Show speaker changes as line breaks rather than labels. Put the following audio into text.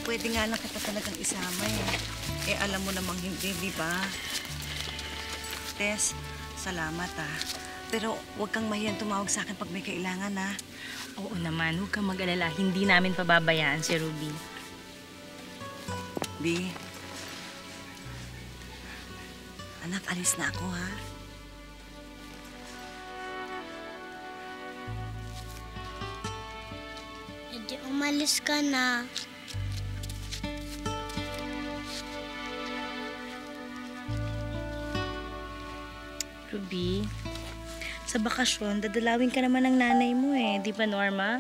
pwede nga lang kita talagang isama eh. Alam mo namang hindi, di ba? Tess, salamat Pero huwag kang mahiyang tumawag sa akin pag may kailangan
Oo naman, huwag kang mag-alala. Hindi namin pababayaan si Ruby.
Di. Anak, alis na ako
Edi umalis ka na.
Ruby, sa bakasyon, dadalawin ka naman ng nanay mo eh. Di ba, Norma?